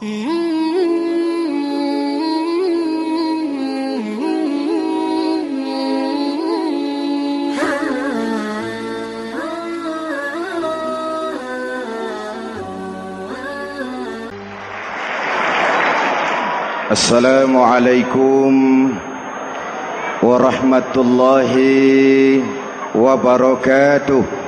Assalamualaikum warahmatullahi wabarakatuh.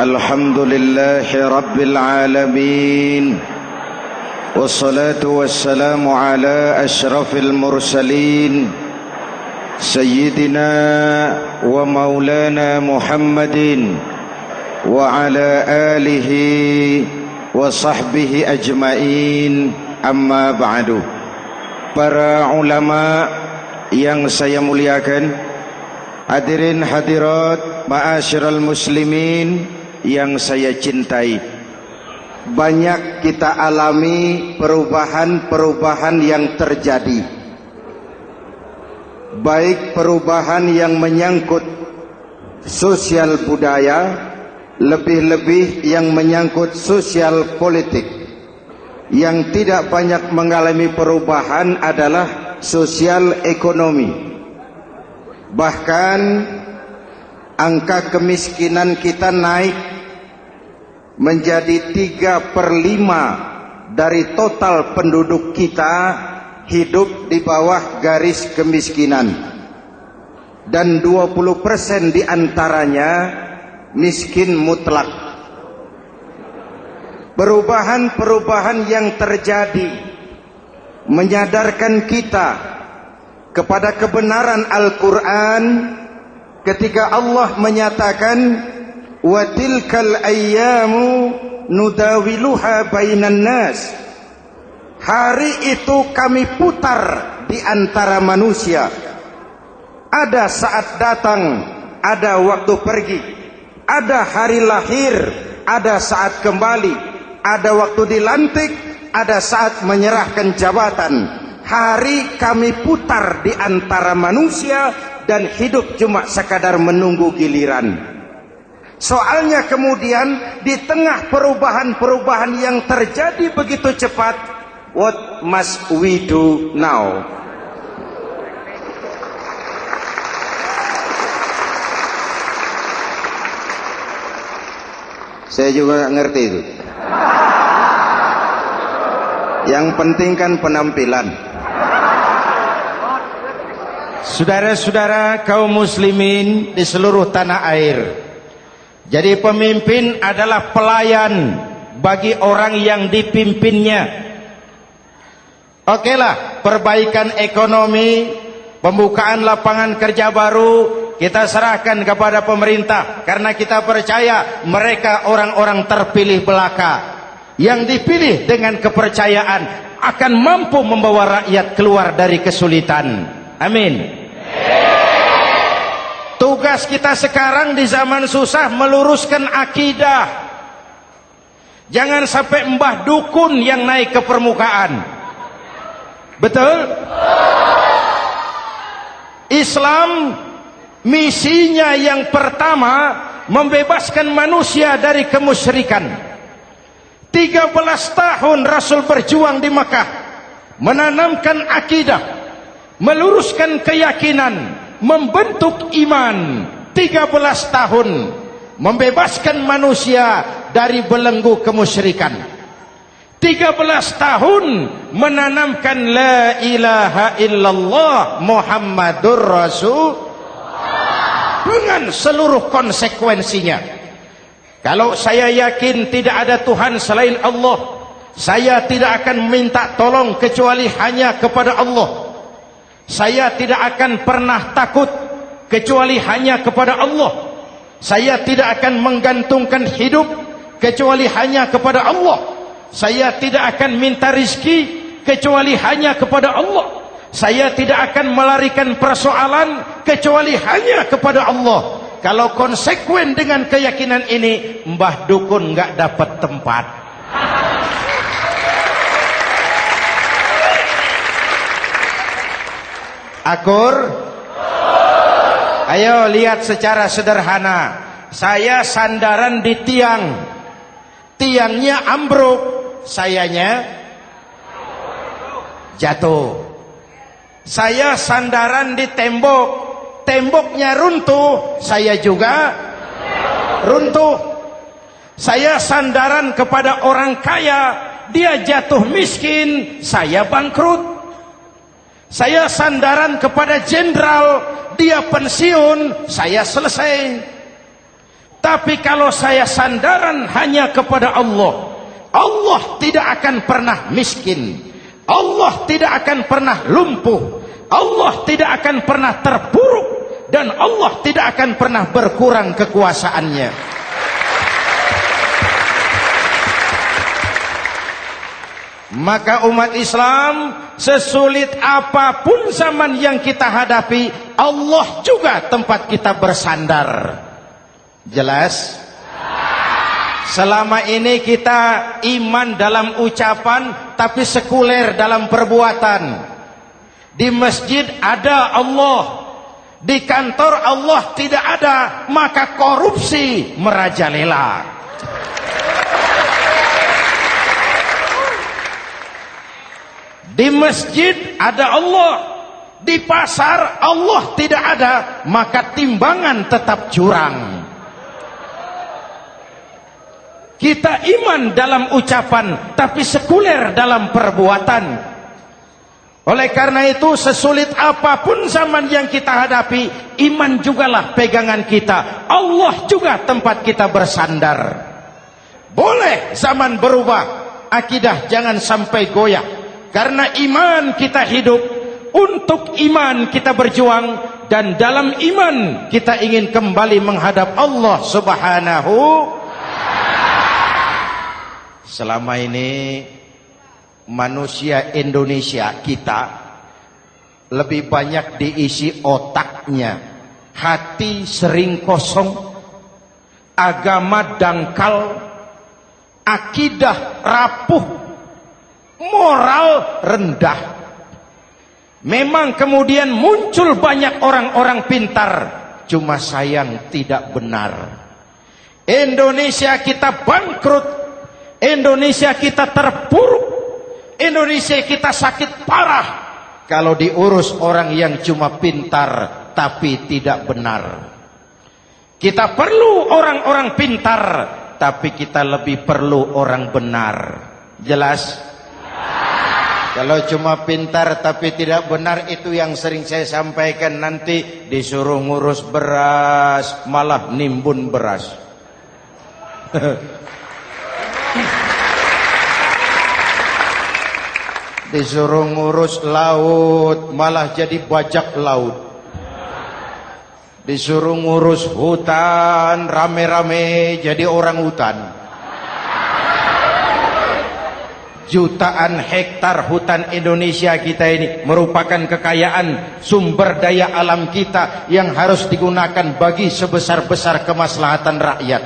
Alhamdulillahi rabbil alamin. Wassalatu wassalamu ala asyrafil mursalin Sayyidina wa maulana Muhammadin wa ala alihi wa sahbihi ajmain, amma ba'du. Para ulama yang saya muliakan, hadirin hadirat ma'asyiral muslimin yang saya cintai, banyak kita alami perubahan-perubahan yang terjadi, baik perubahan yang menyangkut sosial budaya, lebih-lebih yang menyangkut sosial politik. Yang tidak banyak mengalami perubahan adalah sosial ekonomi. Bahkan angka kemiskinan kita naik menjadi 3/5 dari total penduduk kita hidup di bawah garis kemiskinan, dan 20% diantaranya miskin mutlak. Perubahan-perubahan yang terjadi menyadarkan kita kepada kebenaran Al-Quran ketika Allah menyatakan wa tilkal ayyamu nudawiluha bainan nas. Hari itu kami putar di antara manusia. Ada saat datang, ada waktu pergi. Ada hari lahir, ada saat kembali, ada waktu dilantik, ada saat menyerahkan jabatan. Hari kami putar di antara manusia dan hidup cuma sekadar menunggu giliran. Soalnya kemudian di tengah perubahan-perubahan yang terjadi begitu cepat, what must we do now? Saya juga nggak ngerti itu. Yang penting kan penampilan. Saudara-saudara kaum muslimin di seluruh tanah air, jadi pemimpin adalah pelayan bagi orang yang dipimpinnya. Okelah, perbaikan ekonomi, pembukaan lapangan kerja baru kita serahkan kepada pemerintah, karena kita percaya mereka orang-orang terpilih belaka yang dipilih dengan kepercayaan akan mampu membawa rakyat keluar dari kesulitan. Amin. Tugas kita sekarang di zaman susah meluruskan akidah. Jangan sampai mbah dukun yang naik ke permukaan. Betul? Islam misinya yang pertama membebaskan manusia dari kemusyrikan. 13 tahun Rasul berjuang di Mekah, menanamkan akidah, meluruskan keyakinan, membentuk iman. 13 tahun membebaskan manusia dari belenggu kemusyrikan. 13 tahun menanamkan la ilaha illallah Muhammadur Rasul dengan seluruh konsekuensinya. Kalau saya yakin tidak ada Tuhan selain Allah, saya tidak akan minta tolong kecuali hanya kepada Allah. Saya tidak akan pernah takut kecuali hanya kepada Allah. Saya tidak akan menggantungkan hidup kecuali hanya kepada Allah. Saya tidak akan minta rizki kecuali hanya kepada Allah. Saya tidak akan melarikan persoalan kecuali hanya kepada Allah. Kalau konsekuen dengan keyakinan ini, mbah dukun nggak dapat tempat. Akur? Ayo lihat secara sederhana. saya sandaran di tiang, tiangnya ambruk, sayanya jatuh. Saya sandaran di tembok, temboknya runtuh, saya juga runtuh. Saya sandaran kepada orang kaya, dia jatuh miskin, saya bangkrut. Saya sandaran kepada jenderal, dia pensiun, saya selesai. Tapi kalau saya sandaran hanya kepada Allah, Allah tidak akan pernah miskin, Allah tidak akan pernah lumpuh, Allah tidak akan pernah terpuruk, dan Allah tidak akan pernah berkurang kekuasaannya. Maka umat Islam, sesulit apapun zaman yang kita hadapi, Allah juga tempat kita bersandar. Jelas? Selama ini kita iman dalam ucapan, tapi sekuler dalam perbuatan. Di masjid ada Allah, di kantor Allah tidak ada, maka korupsi merajalela. Di masjid ada Allah, di pasar Allah tidak ada, maka timbangan tetap curang. Kita iman dalam ucapan, tapi sekuler dalam perbuatan. Oleh karena itu, sesulit apapun zaman yang kita hadapi, iman jugalah pegangan kita, Allah juga tempat kita bersandar. Boleh zaman berubah, akidah jangan sampai goyah. Karena iman kita hidup, untuk iman kita berjuang, dan dalam iman kita ingin kembali menghadap Allah Subhanahu. Selama ini manusia Indonesia kita lebih banyak diisi otaknya, hati sering kosong, agama dangkal, akidah rapuh, moral rendah. Memang kemudian muncul banyak orang-orang pintar, cuma sayang tidak benar. Indonesia kita bangkrut, Indonesia kita terpuruk, Indonesia kita sakit parah kalau diurus orang yang cuma pintar tapi tidak benar. Kita perlu orang-orang pintar, tapi kita lebih perlu orang benar. Jelas? Kalau cuma pintar tapi tidak benar, itu yang sering saya sampaikan, nanti disuruh ngurus beras malah nimbun beras. Disuruh ngurus laut malah jadi bajak laut. Disuruh ngurus hutan rame-rame jadi orang hutan. Jutaan hektar hutan Indonesia kita ini merupakan kekayaan sumber daya alam kita yang harus digunakan bagi sebesar-besar kemaslahatan rakyat.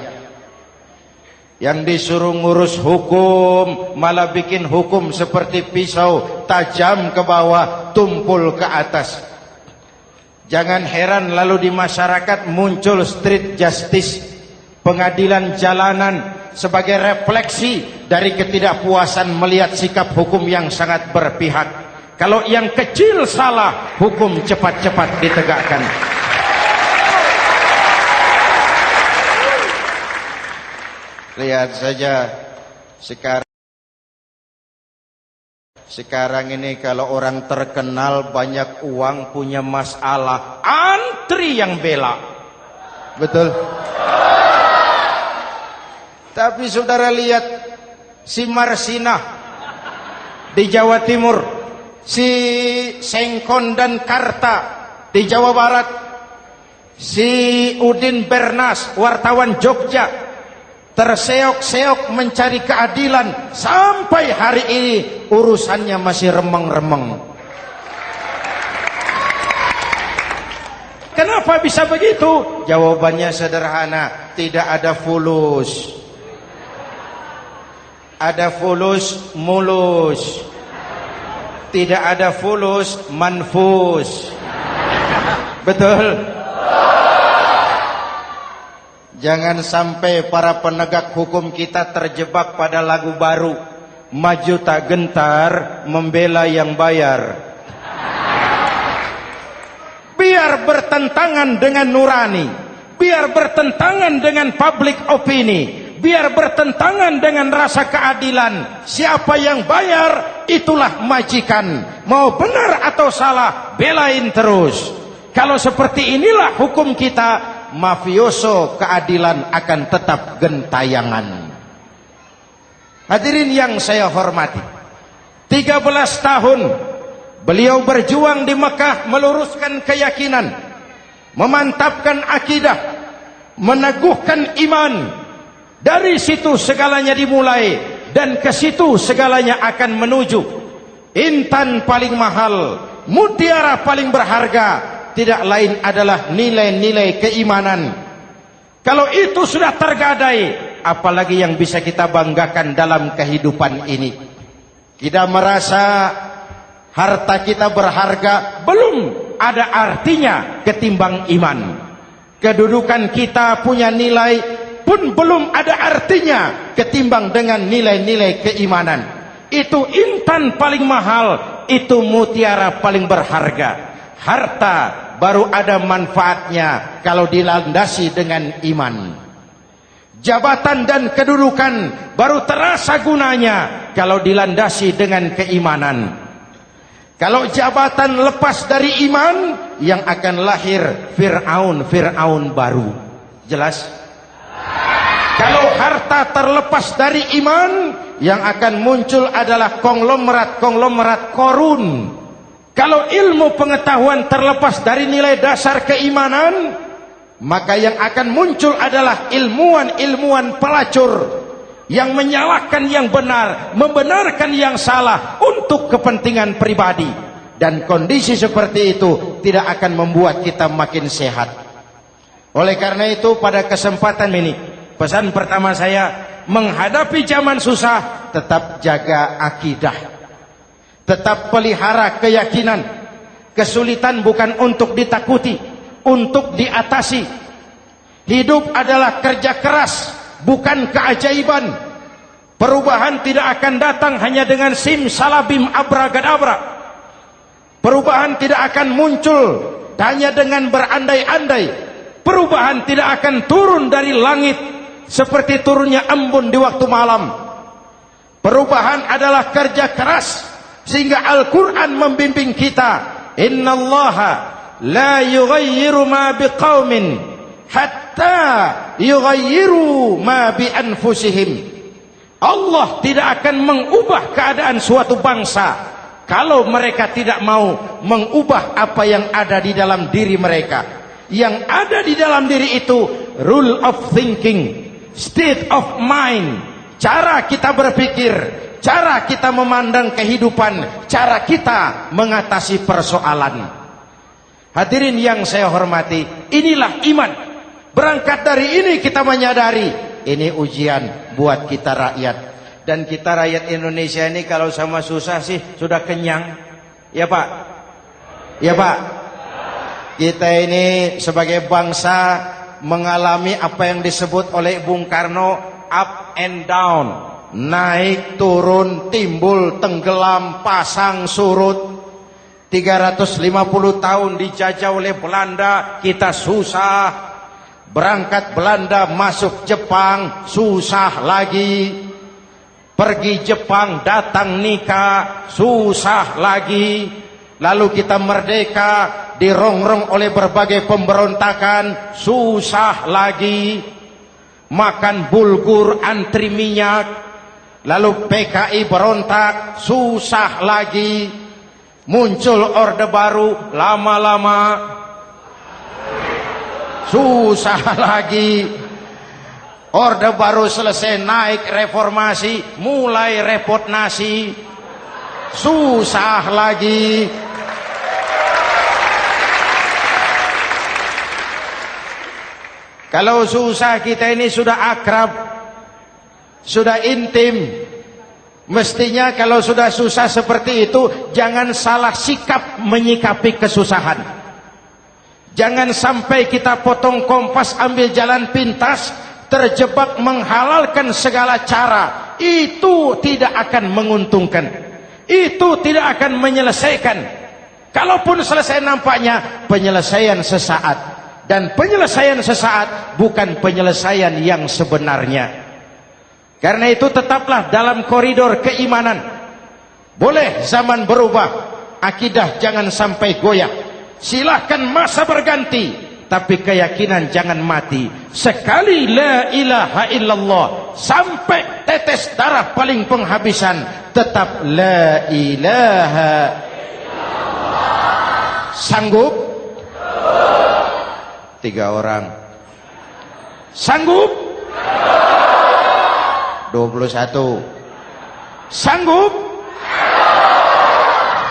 Yang disuruh ngurus hukum malah bikin hukum seperti pisau, tajam ke bawah, tumpul ke atas. Jangan heran lalu di masyarakat muncul street justice, pengadilan jalanan, sebagai refleksi dari ketidakpuasan melihat sikap hukum yang sangat berpihak. Kalau yang kecil salah, hukum cepat-cepat ditegakkan. Lihat saja sekarang ini kalau orang terkenal banyak uang punya masalah, antri yang bela. Betul? Tapi saudara lihat si Marsinah di Jawa Timur, si Sengkon dan Karta di Jawa Barat, si Udin Bernas wartawan Jogja terseok-seok mencari keadilan, sampai hari ini urusannya masih remeng-remeng. Kenapa bisa begitu? Jawabannya sederhana, tidak ada fulus. Ada fulus mulus, tidak ada fulus manfus. Betul? Jangan sampai para penegak hukum kita terjebak pada lagu baru, maju tak gentar membela yang bayar. Biar bertentangan dengan nurani, biar bertentangan dengan public opini, biar bertentangan dengan rasa keadilan. Siapa yang bayar, itulah majikan. Mau benar atau salah, belain terus. Kalau seperti inilah hukum kita, mafioso keadilan akan tetap gentayangan. Hadirin yang saya hormati, 13 tahun beliau berjuang di Mekah, meluruskan keyakinan, memantapkan akidah, meneguhkan iman. Dari situ segalanya dimulai, dan ke situ segalanya akan menuju. Intan paling mahal, mutiara paling berharga, tidak lain adalah nilai-nilai keimanan. Kalau itu sudah tergadai, apalagi yang bisa kita banggakan dalam kehidupan ini? Kita merasa harta kita berharga, belum ada artinya ketimbang iman. Kedudukan kita punya nilai pun belum ada artinya ketimbang dengan nilai-nilai keimanan. Itu intan paling mahal, itu mutiara paling berharga. Harta baru ada manfaatnya kalau dilandasi dengan iman. Jabatan dan kedudukan baru terasa gunanya kalau dilandasi dengan keimanan. Kalau jabatan lepas dari iman, yang akan lahir Fir'aun baru. Jelas? Kalau harta terlepas dari iman, yang akan muncul adalah konglomerat Korun. Kalau ilmu pengetahuan terlepas dari nilai dasar keimanan, maka yang akan muncul adalah ilmuwan pelacur yang menyalahkan yang benar, membenarkan yang salah untuk kepentingan pribadi. Dan kondisi seperti itu tidak akan membuat kita makin sehat. Oleh karena itu, pada kesempatan ini, pesan pertama saya, menghadapi zaman susah, tetap jaga akidah, tetap pelihara keyakinan. Kesulitan bukan untuk ditakuti, untuk diatasi. Hidup adalah kerja keras, bukan keajaiban. Perubahan tidak akan datang hanya dengan simsalabim abragadabra. Perubahan tidak akan muncul hanya dengan berandai-andai. Perubahan tidak akan turun dari langit seperti turunnya embun di waktu malam. Perubahan adalah kerja keras, sehingga Al-Quran membimbing kita, innallaha la yughayyiru ma biqaumin hatta yughayyiru ma bi anfusihim. Allah tidak akan mengubah keadaan suatu bangsa kalau mereka tidak mau mengubah apa yang ada di dalam diri mereka. Yang ada di dalam diri itu rule of thinking, state of mind, cara kita berpikir, cara kita memandang kehidupan, cara kita mengatasi persoalan. Hadirin yang saya hormati, inilah iman. Berangkat dari ini kita menyadari, ini ujian buat kita rakyat. Dan kita rakyat Indonesia ini kalau sama susah sih sudah kenyang. Ya Pak? Ya Pak? Kita ini sebagai bangsa mengalami apa yang disebut oleh Bung Karno up and down. Naik, turun, timbul, tenggelam, pasang, surut. 350 tahun dijajah oleh Belanda, kita susah. Berangkat Belanda, masuk Jepang, susah lagi. Pergi Jepang, datang nikah, susah lagi. Lalu kita merdeka, dirongrong oleh berbagai pemberontakan, susah lagi. Makan bulgur, antri minyak. Lalu PKI berontak, susah lagi. Muncul orde baru, lama-lama susah lagi. Orde baru selesai, naik reformasi, mulai repot nasi, susah lagi. Kalau susah kita ini sudah akrab, sudah intim. Mestinya kalau sudah susah seperti itu, jangan salah sikap menyikapi kesusahan. Jangan sampai kita potong kompas, ambil jalan pintas, terjebak menghalalkan segala cara. Itu tidak akan menguntungkan, itu tidak akan menyelesaikan. Kalaupun selesai, nampaknya penyelesaian sesaat, dan penyelesaian sesaat bukan penyelesaian yang sebenarnya. Karena itu tetaplah dalam koridor keimanan. Boleh zaman berubah, akidah jangan sampai goyah. Silahkan masa berganti, tapi keyakinan jangan mati. Sekali la ilaha illallah, sampai tetes darah paling penghabisan, tetap la ilaha illallah. Sanggup? 3 orang. Sanggup? 21. Sanggup?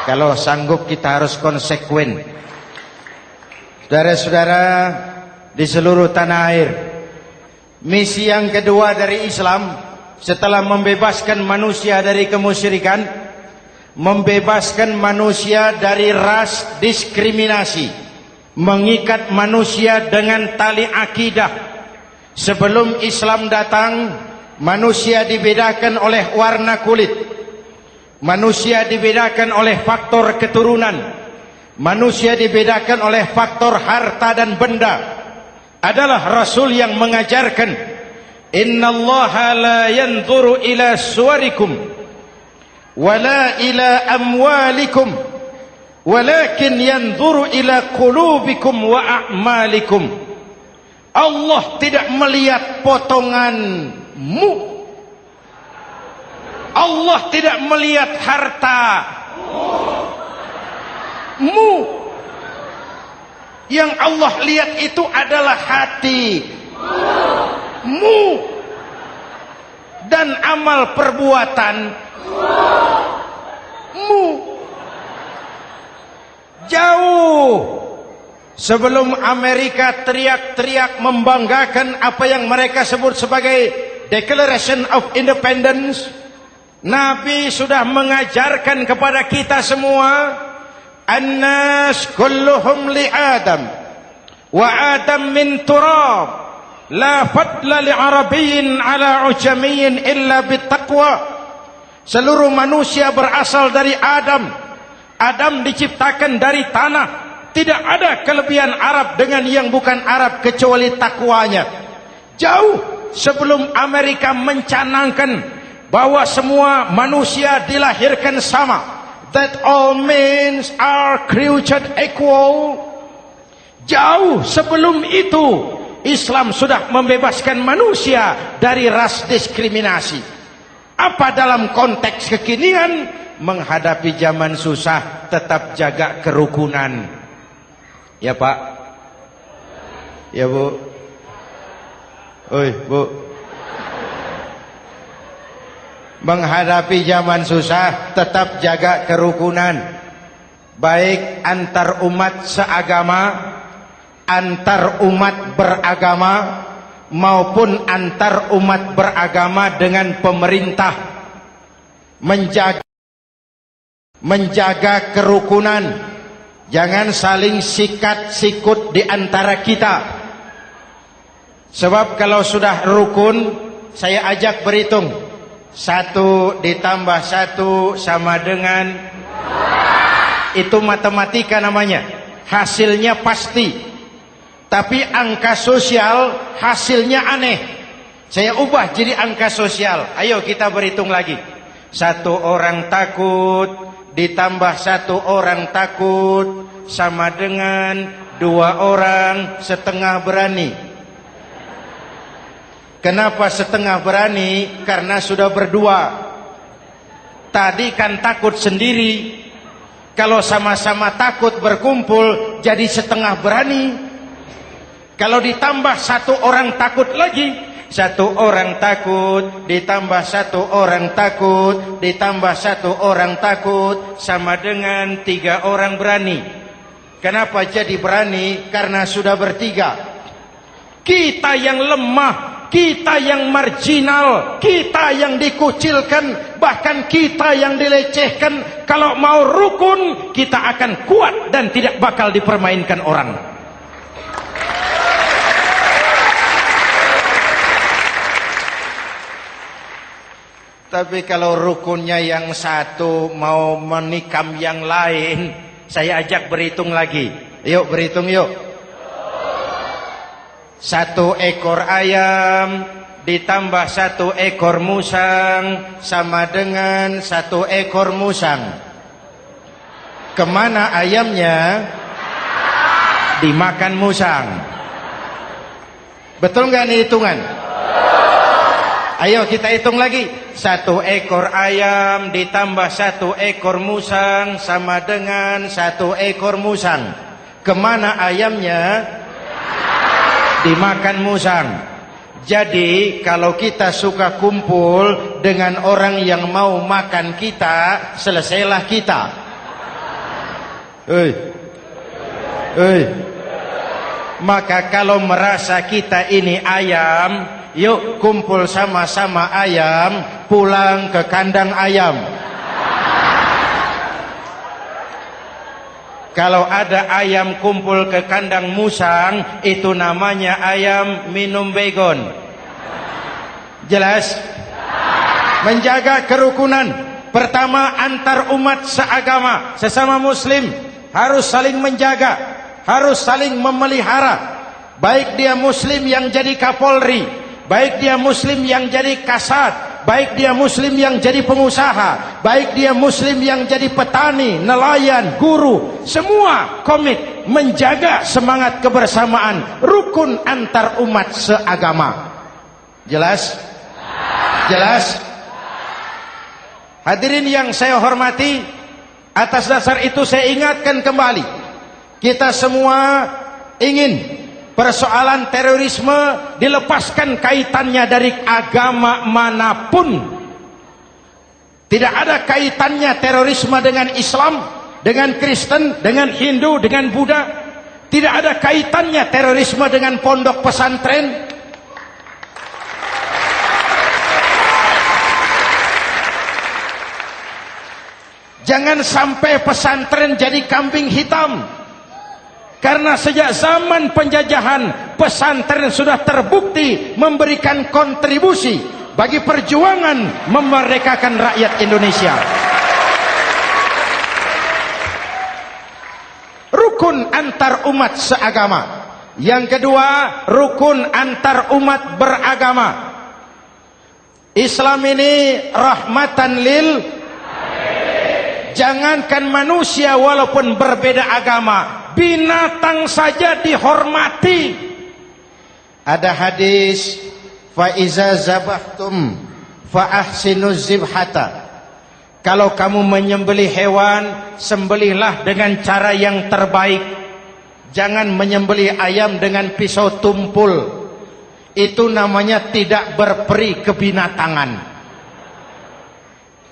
Kalau sanggup kita harus konsekuen. Saudara-saudara di seluruh tanah air, misi yang kedua dari Islam setelah membebaskan manusia dari kemusyrikan, membebaskan manusia dari ras diskriminasi, mengikat manusia dengan tali akidah. Sebelum Islam datang, manusia dibedakan oleh warna kulit, manusia dibedakan oleh faktor keturunan, manusia dibedakan oleh faktor harta dan benda. Adalah Rasul yang mengajarkan, innallaha la yanzuru ila suwarikum wala ila amwalikum walakin yanzuru ila qulubikum wa a'malikum. Allah tidak melihat potonganmu, Allah tidak melihat hartamu. Yang Allah lihat itu adalah hatimu dan amal perbuatanmu. Jauh sebelum Amerika teriak-teriak membanggakan apa yang mereka sebut sebagai Declaration of Independence, Nabi sudah mengajarkan kepada kita semua, An-nas kulluhum li Adam wa Adam min turab, la fadla li Arabiyyin ala ujamiyyin illa bittaqwa. Seluruh manusia berasal dari Adam. Adam diciptakan dari tanah. Tidak ada kelebihan Arab dengan yang bukan Arab kecuali takwanya. Jauh sebelum Amerika mencanangkan bahwa semua manusia dilahirkan sama, that all men are created equal. Jauh sebelum itu Islam sudah membebaskan manusia dari ras diskriminasi. Apa dalam konteks kekinian? Menghadapi zaman susah, tetap jaga kerukunan. Ya Pak, ya Bu, oi Bu. Menghadapi zaman susah, tetap jaga kerukunan, baik antar umat seagama, antar umat beragama, maupun antar umat beragama dengan pemerintah. Menjaga kerukunan. Jangan saling sikat sikut di antara kita. Sebab kalau sudah rukun, saya ajak berhitung. 1 ditambah 1 sama dengan, itu matematika namanya. Hasilnya pasti. Tapi angka sosial hasilnya aneh. Saya ubah jadi angka sosial. Ayo kita berhitung lagi. 1 orang takut ditambah 1 orang takut sama dengan 2 orang setengah berani. Kenapa setengah berani? Karena sudah berdua. Tadi kan takut sendiri. Kalau sama-sama takut berkumpul jadi setengah berani. Kalau ditambah 1 orang takut lagi, 1 orang takut ditambah 1 orang takut ditambah 1 orang takut sama dengan 3 orang berani. Kenapa jadi berani? Karena sudah bertiga. Kita yang lemah, kita yang marginal, kita yang dikucilkan, bahkan kita yang dilecehkan, kalau mau rukun kita akan kuat dan tidak bakal dipermainkan orang. Tapi kalau rukunnya yang satu mau menikam yang lain, saya ajak berhitung lagi. Yuk berhitung yuk. 1 ekor ayam ditambah 1 ekor musang sama dengan 1 ekor musang. Kemana ayamnya? Dimakan musang. Betul nggak nih hitungan? Ayo kita hitung lagi. 1 ekor ayam ditambah 1 ekor musang sama dengan 1 ekor musang. Kemana ayamnya? Dimakan musang. Jadi kalau kita suka kumpul dengan orang yang mau makan kita, selesailah kita. Maka kalau merasa kita ini ayam, yuk kumpul sama-sama ayam, pulang ke kandang ayam. Kalau ada ayam kumpul ke kandang musang, itu namanya ayam minum baygon. Jelas? Menjaga kerukunan. Pertama, antar umat seagama, sesama muslim harus saling menjaga, harus saling memelihara. Baik dia muslim yang jadi kapolri, baik dia muslim yang jadi kasat, baik dia muslim yang jadi pengusaha, baik dia muslim yang jadi petani, nelayan, guru, semua komit menjaga semangat kebersamaan, rukun antar umat seagama. Jelas? Jelas? Hadirin yang saya hormati, atas dasar itu saya ingatkan kembali, kita semua ingin persoalan terorisme dilepaskan kaitannya dari agama manapun. Tidak ada kaitannya terorisme dengan Islam, dengan Kristen, dengan Hindu, dengan Buddha. Tidak ada kaitannya terorisme dengan pondok pesantren. Jangan sampai pesantren jadi kambing hitam. Karena sejak zaman penjajahan, pesantren sudah terbukti memberikan kontribusi bagi perjuangan memerdekakan rakyat Indonesia. Rukun antar umat seagama. Yang kedua, rukun antar umat beragama. Islam ini rahmatan lil. Jangankan manusia walaupun berbeda agama, binatang saja dihormati. Ada hadis, fa iza zabahtum fa ahsinuz zibhata. Kalau kamu menyembelih hewan, sembelihlah dengan cara yang terbaik. Jangan menyembelih ayam dengan pisau tumpul. Itu namanya tidak berperi kebinatangan.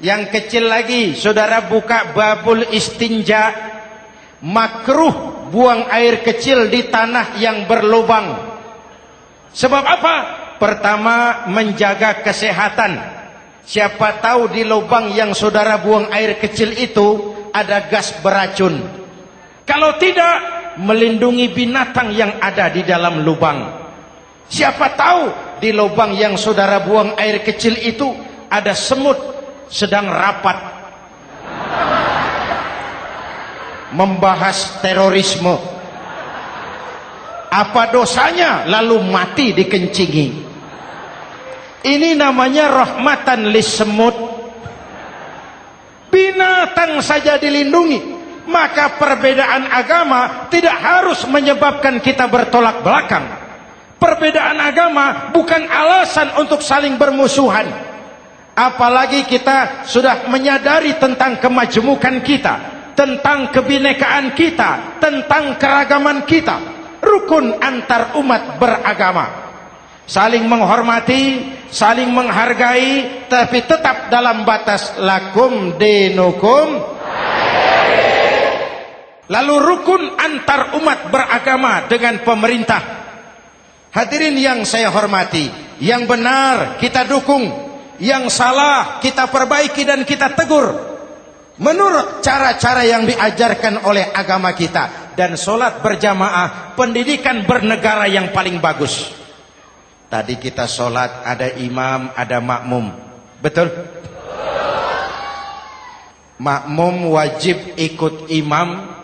Yang kecil lagi, saudara buka babul istinja, makruh buang air kecil di tanah yang berlubang. Sebab apa? Pertama, menjaga kesehatan. Siapa tahu di lubang yang saudara buang air kecil itu ada gas beracun. Kalau tidak, melindungi binatang yang ada di dalam lubang. Siapa tahu di lubang yang saudara buang air kecil itu ada semut sedang rapat membahas terorisme. Apa dosanya lalu mati dikencingi? Ini namanya rahmatan lis semut. Binatang saja dilindungi. Maka perbedaan agama tidak harus menyebabkan kita bertolak belakang. Perbedaan agama bukan alasan untuk saling bermusuhan. Apalagi kita sudah menyadari tentang kemajemukan kita, tentang kebinekaan kita, tentang keragaman kita. Rukun antar umat beragama. Saling menghormati, saling menghargai, tapi tetap dalam batas lakum dinukum. Lalu rukun antar umat beragama dengan pemerintah. Hadirin yang saya hormati, yang benar kita dukung, yang salah kita perbaiki dan kita tegur menurut cara-cara yang diajarkan oleh agama kita. Dan sholat berjamaah, pendidikan bernegara yang paling bagus. Tadi kita sholat ada imam, ada makmum, betul? makmum wajib ikut imam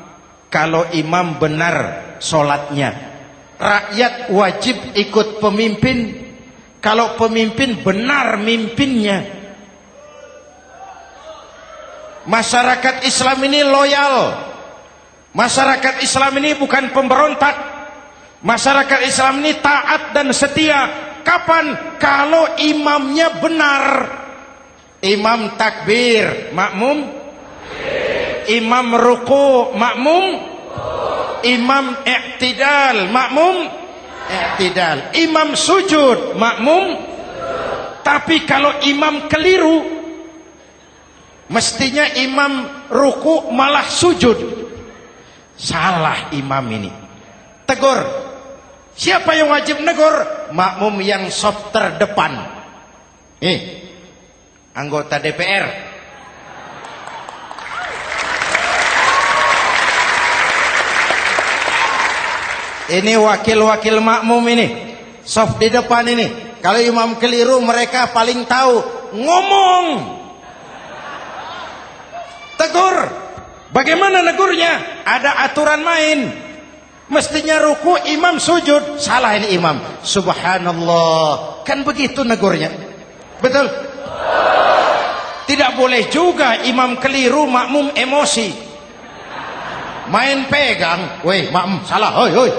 kalau imam benar sholatnya. Rakyat wajib ikut pemimpin kalau pemimpin benar mimpinnya. Masyarakat Islam ini loyal. Masyarakat Islam ini bukan pemberontak. Masyarakat Islam ini taat dan setia. Kapan? Kalau imamnya benar. Imam takbir, makmum. Imam ruku, makmum. Imam i'tidal, makmum. I'tidal. Imam sujud, makmum. Tapi kalau imam keliru, mestinya imam ruku malah sujud. Salah imam ini. Tegur. Siapa yang wajib negur? Makmum yang sop terdepan. Anggota DPR. Ini wakil-wakil makmum ini. Sop di depan ini. Kalau imam keliru mereka paling tahu. Ngomong. Tegur. Bagaimana negurnya? Ada aturan main. Mestinya ruku imam sujud. Salah ini imam. Subhanallah. Kan begitu negurnya. Betul? Tidak boleh juga imam keliru makmum emosi. Main pegang. Weh makmum salah. Hoi hoi.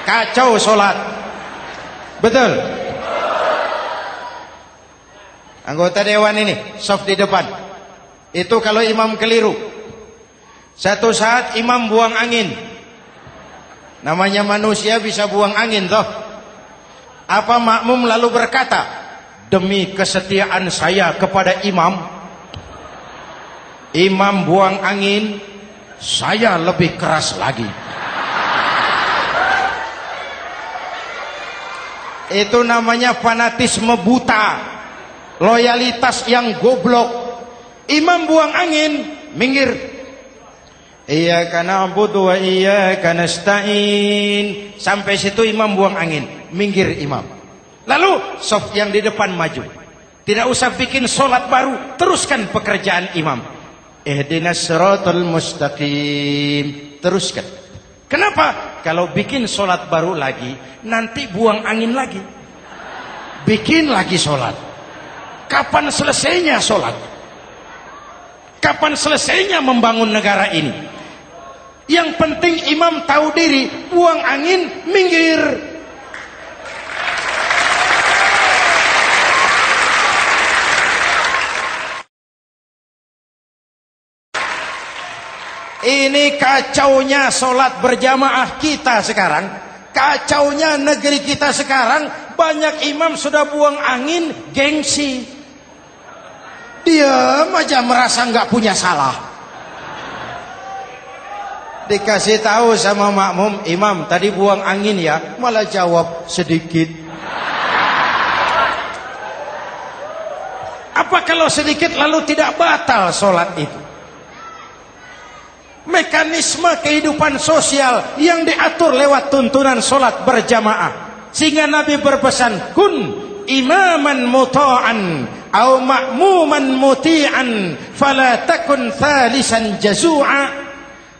Kacau sholat. Betul? Anggota dewan ini soft di depan. Itu kalau imam keliru. Satu saat imam buang angin. Namanya manusia bisa buang angin toh. Apa makmum lalu berkata, demi kesetiaan saya kepada imam, imam buang angin, saya lebih keras lagi. Itu namanya fanatisme buta, loyalitas yang goblok. Imam buang angin, minggir. Iyyaka na'budu wa iyyaka nasta'in. Sampai situ imam buang angin, minggir imam. Lalu saf yang di depan maju. Tidak usah bikin solat baru, teruskan pekerjaan imam. Ihdinas siratal mustaqim. Teruskan. Kenapa? Kalau bikin solat baru lagi, nanti buang angin lagi. Bikin lagi solat. Kapan selesainya solat? Kapan selesainya membangun negara ini? Yang penting imam tahu diri, buang angin, minggir. Ini kacaunya sholat berjamaah kita sekarang. Kacaunya negeri kita sekarang. Banyak imam sudah buang angin, gengsi. Diam aja merasa nggak punya salah. Dikasih tahu sama makmum, imam tadi buang angin ya, malah jawab sedikit. Apa kalau sedikit lalu tidak batal sholat itu? Mekanisme kehidupan sosial yang diatur lewat tuntunan sholat berjamaah. Sehingga Nabi berpesan, kun imaman muta'an au ma'muman muti'an fala takun thalisan jazu'a.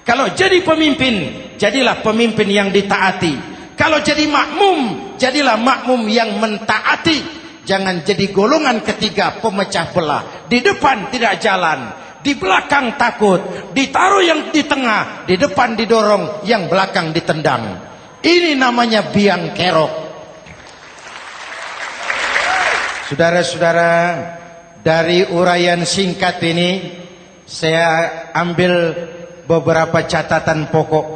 Kalau jadi pemimpin, jadilah pemimpin yang ditaati. Kalau jadi makmum, jadilah makmum yang mentaati. Jangan jadi golongan ketiga pemecah belah. Di depan tidak jalan, di belakang takut, ditaruh yang di tengah, di depan didorong, yang belakang ditendang. Ini namanya biang kerok. Saudara-saudara, dari uraian singkat ini saya ambil beberapa catatan pokok.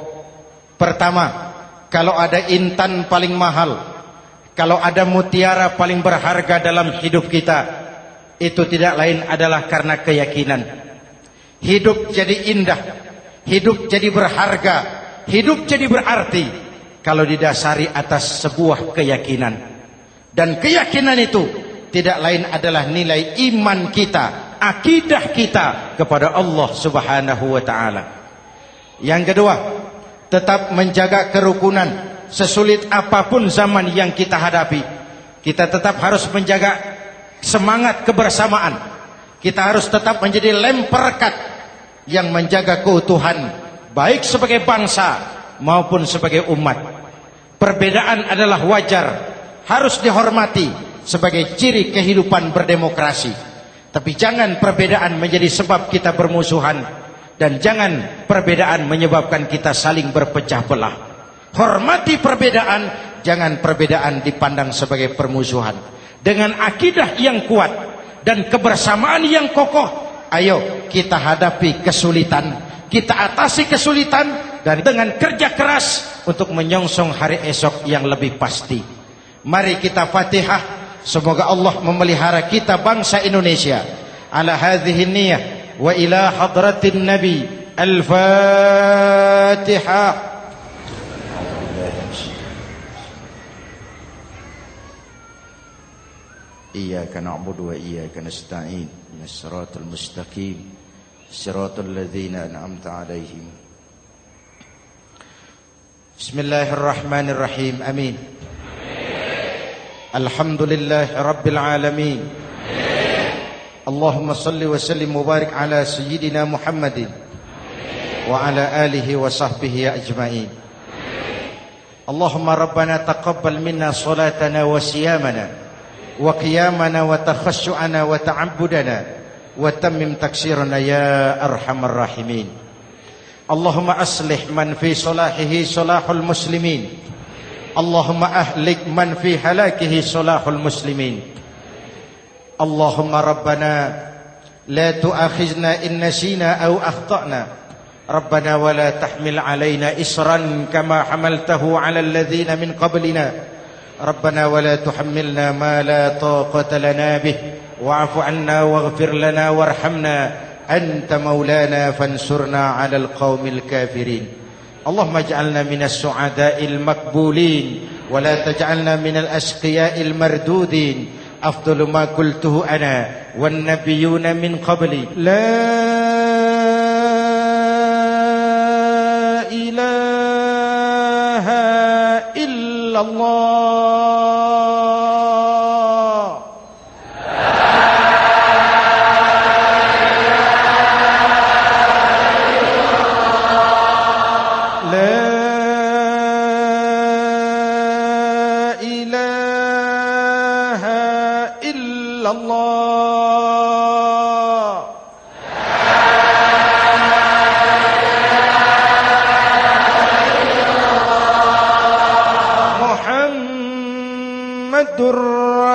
Pertama, kalau ada intan paling mahal, kalau ada mutiara paling berharga dalam hidup kita, itu tidak lain adalah karena keyakinan. Hidup jadi indah, hidup jadi berharga, hidup jadi berarti kalau didasari atas sebuah keyakinan. Dan keyakinan itu tidak lain adalah nilai iman kita, akidah kita kepada Allah Subhanahu wa ta'ala. Yang kedua, tetap menjaga kerukunan. Sesulit apapun zaman yang kita hadapi, kita tetap harus menjaga semangat kebersamaan. Kita harus tetap menjadi lem perekat yang menjaga keutuhan, baik sebagai bangsa maupun sebagai umat. Perbedaan adalah wajar, harus dihormati sebagai ciri kehidupan berdemokrasi. Tapi jangan perbedaan menjadi sebab kita bermusuhan, dan jangan perbedaan menyebabkan kita saling berpecah belah. Hormati perbedaan, jangan perbedaan dipandang sebagai permusuhan. Dengan akidah yang kuat dan kebersamaan yang kokoh, ayo kita hadapi kesulitan, kita atasi kesulitan, dan dengan kerja keras untuk menyongsong hari esok yang lebih pasti. Mari kita Fatihah, semoga Allah memelihara kita bangsa Indonesia. Ala hadhihi niyah wa ila hadratin Nabi. Al-Fatihah. Iyyaka na'budu wa iyyaka nasta'in. Ihdinas siratal mustaqim. Siratal ladzina an'amta 'alaihim. Bismillahirrahmanirrahim. Amin. Alhamdulillahi rabbil alamin. Allahumma salli wa sallim mubarak ala sayyidina Muhammadin wa ala alihi wa sahbihi ajma'in. Allahumma rabbana taqabbal minna salatana wa siyamana wa qiyamana wa takhassu'ana wa ta'abbudana wa tammim taksirana ya arhamar rahimin. Allahumma aslih man fi salahihi salahul muslimin. Allahumma ahlik man fi halakihi salahul muslimin. Allahumma rabbana la tu'akhizna in nasina aw akhtana. Rabbana wa la tahmil alaina isran kama hamaltahu ala alladhina min qablina. ربنا ولا تحملنا ما لا طاقة لنا به واعف عنا واغفر لنا وارحمنا أنت مولانا فانصرنا على القوم الكافرين. اللهم اجعلنا من السعداء المقبولين ولا تجعلنا من الأشقياء المردودين. أفضل ما قلته أنا والنبيون من قبلي لا إله إلا الله.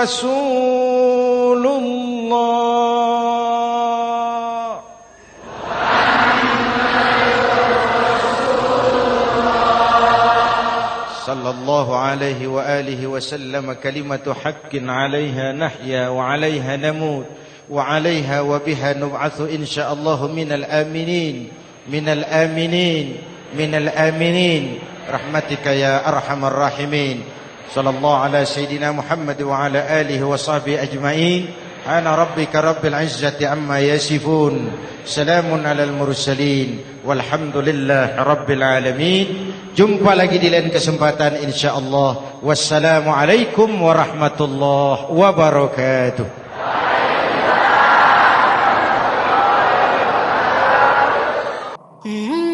Rasulullah sallallahu alaihi wa alihi wasallam. Kalimatu haqqin 'alaiha nahya wa 'alaiha namut wa 'alaiha wa biha nub'atsu insyaallah minal aminin minal aminin minal aminin rahmatika ya arhamar rahimin. Sallallahu ala sayyidina Muhammad wa ala alihi wa sahbihi ajma'in. Ana rabbika rabbil izzati amma yasifun. Salamun alal mursalin. Walhamdulillahi rabbil alamin. Jumpa lagi di lain kesempatan insyaallah. Wassalamualaikum warahmatullahi wabarakatuh. Mm-hmm.